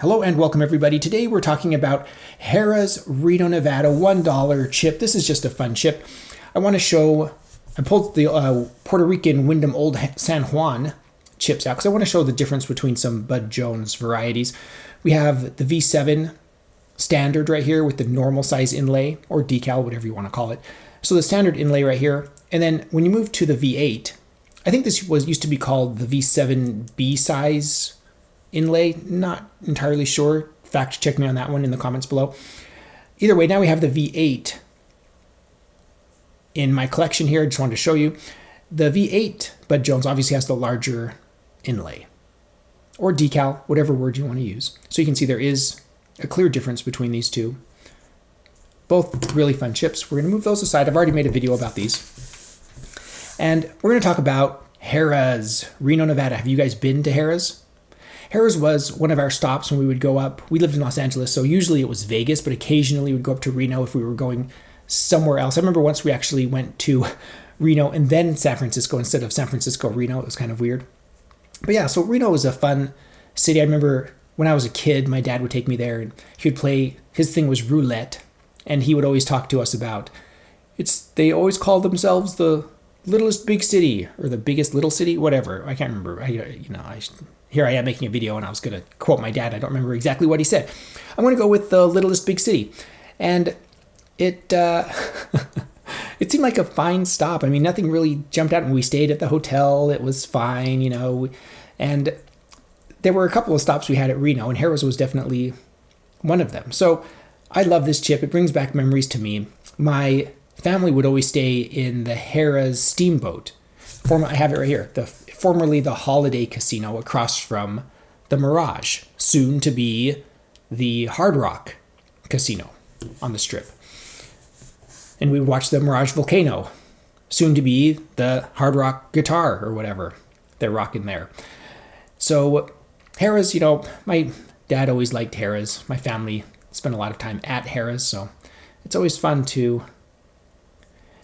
Hello and welcome everybody. Today we're talking about Harrahs Reno Nevada $1 chip. This is just a fun chip. I want to show, I pulled the Puerto Rican Wyndham Old San Juan chips out because I want to show the difference between some Bud Jones varieties. We have the V7 standard right here with the normal size inlay or decal, whatever you want to call it. So the standard inlay right here. And then when you move to the V8, I think this used to be called the V7B size inlay, not entirely sure. Fact check me on that one in the comments below. Either way, now we have the V8 in my collection here. I just wanted to show you. The V8 Bud Jones obviously has the larger inlay or decal, whatever word you want to use. So you can see there is a clear difference between these two. Both really fun chips. We're going to move those aside. I've already made a video about these. And we're going to talk about Harrahs Reno Nevada. Have you guys been to Harrahs? Harrahs was one of our stops when we would go up. We lived in Los Angeles, so usually it was Vegas, but occasionally we'd go up to Reno if we were going somewhere else. I remember once we actually went to Reno and then San Francisco instead of San Francisco, Reno. It was kind of weird. But yeah, so Reno was a fun city. I remember when I was a kid, my dad would take me there and he would play, his thing was roulette, and he would always talk to us about, they always call themselves the littlest big city or the biggest little city, whatever. I can't remember. Here I am making a video and I was going to quote my dad. I don't remember exactly what he said. I'm going to go with the littlest big city. And it it seemed like a fine stop. I mean, nothing really jumped out. And we stayed at the hotel. It was fine, And there were a couple of stops we had at Reno, and Harrahs was definitely one of them. So I love this chip. It brings back memories to me. My family would always stay in the Harrahs Steamboat. I have it right here. Formerly the Holiday Casino across from the Mirage, soon to be the Hard Rock Casino on the Strip. And we would watch the Mirage Volcano, soon to be the Hard Rock Guitar or whatever they're rocking there. So Harrahs, my dad always liked Harrahs. My family spent a lot of time at Harrahs, so it's always fun to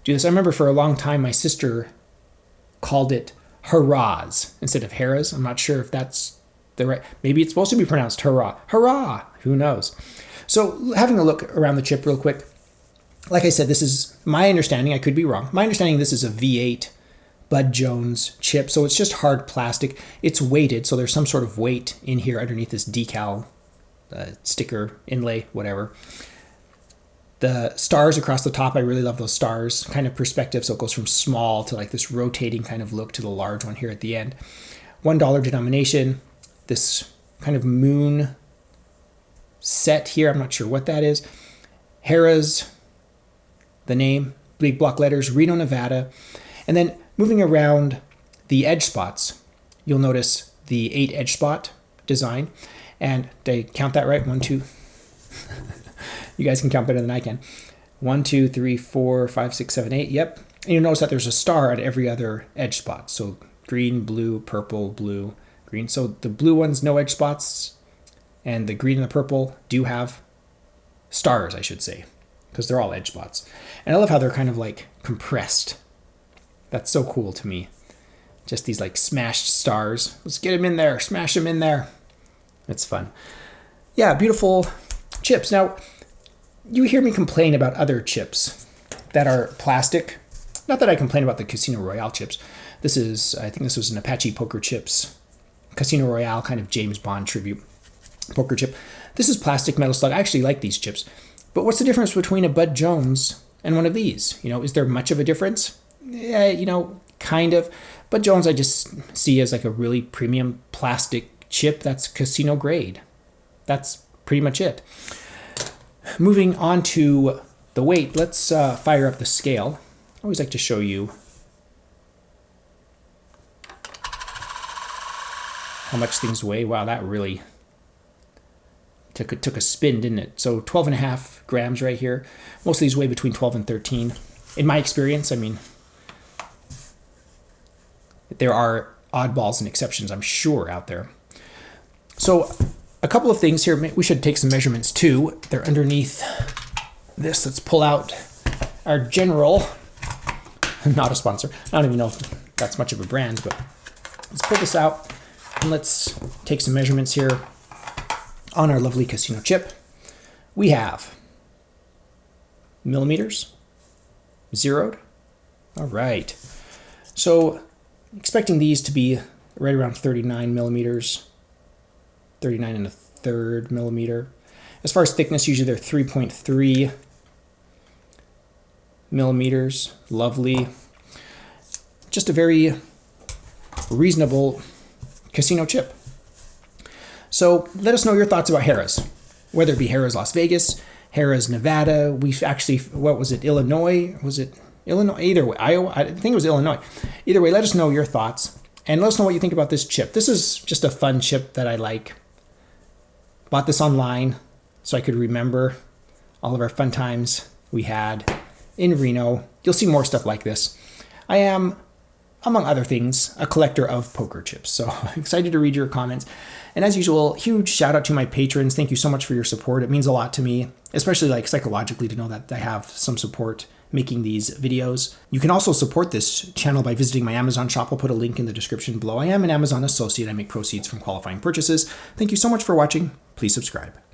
do this. I remember for a long time my sister called it Harrahs instead of Harrahs. I'm not sure if that's the right, maybe it's supposed to be pronounced hurrah. Hurrah! Who knows? So having a look around the chip real quick. Like I said, this is my understanding. I could be wrong. My understanding, this is a V8 Bud Jones chip. So it's just hard plastic. It's weighted, so there's some sort of weight in here underneath this decal, sticker, inlay, whatever. The stars across the top, I really love those stars, kind of perspective, so it goes from small to like this rotating kind of look to the large one here at the end. $1 denomination, this kind of moon set here, I'm not sure what that is. Harrahs, the name, big block letters, Reno, Nevada. And then moving around the edge spots, you'll notice the 8 edge spot design. And did I count that right? 1, 2. You guys can count better than I can. 1, 2, 3, 4, 5, 6, 7, 8. Yep. And you'll notice that there's a star at every other edge spot. So green, blue, purple, blue, green. So the blue ones, no edge spots. And the green and the purple do have stars, I should say, because they're all edge spots. And I love how they're kind of like compressed. That's so cool to me. Just these like smashed stars. Let's get them in there. Smash them in there. It's fun. Yeah, beautiful chips. Now, you hear me complain about other chips that are plastic. Not that I complain about the Casino Royale chips. I think this was an Apache Poker Chips Casino Royale kind of James Bond tribute poker chip. This is plastic metal slug. I actually like these chips. But what's the difference between a Bud Jones and one of these? Is there much of a difference? Yeah, kind of. Bud Jones I just see as like a really premium plastic chip that's casino grade. That's pretty much it. Moving on to the weight, let's fire up the scale. I always like to show you how much things weigh. Wow, that really took a spin, didn't it? So 12.5 grams right here. Most of these weigh between 12 and 13. In my experience, I mean, there are oddballs and exceptions, I'm sure, out there. So a couple of things here. We should take some measurements too. They're underneath this. Let's pull out our General. Not a sponsor. I don't even know if that's much of a brand, but let's pull this out and let's take some measurements here. on our lovely casino chip, we have millimeters, zeroed. All right. So expecting these to be right around 39 millimeters, 39 1/3 millimeter. As far as thickness, usually they're 3.3 millimeters. Lovely. Just a very reasonable casino chip. So let us know your thoughts about Harrahs, whether it be Harrahs Las Vegas, Harrahs Nevada. We've actually, what was it, Illinois? Was it Illinois? Either way, Iowa. I think it was Illinois. Either way, let us know your thoughts and let us know what you think about this chip. This is just a fun chip that I like. Bought this online so I could remember all of our fun times we had in Reno. You'll see more stuff like this. I am, among other things, a collector of poker chips. So I'm excited to read your comments. And as usual, huge shout out to my patrons. Thank you so much for your support. It means a lot to me, especially like psychologically, to know that I have some support making these videos. You can also support this channel by visiting my Amazon shop. I'll put a link in the description below. I am an Amazon associate. I make proceeds from qualifying purchases. Thank you so much for watching. Please subscribe.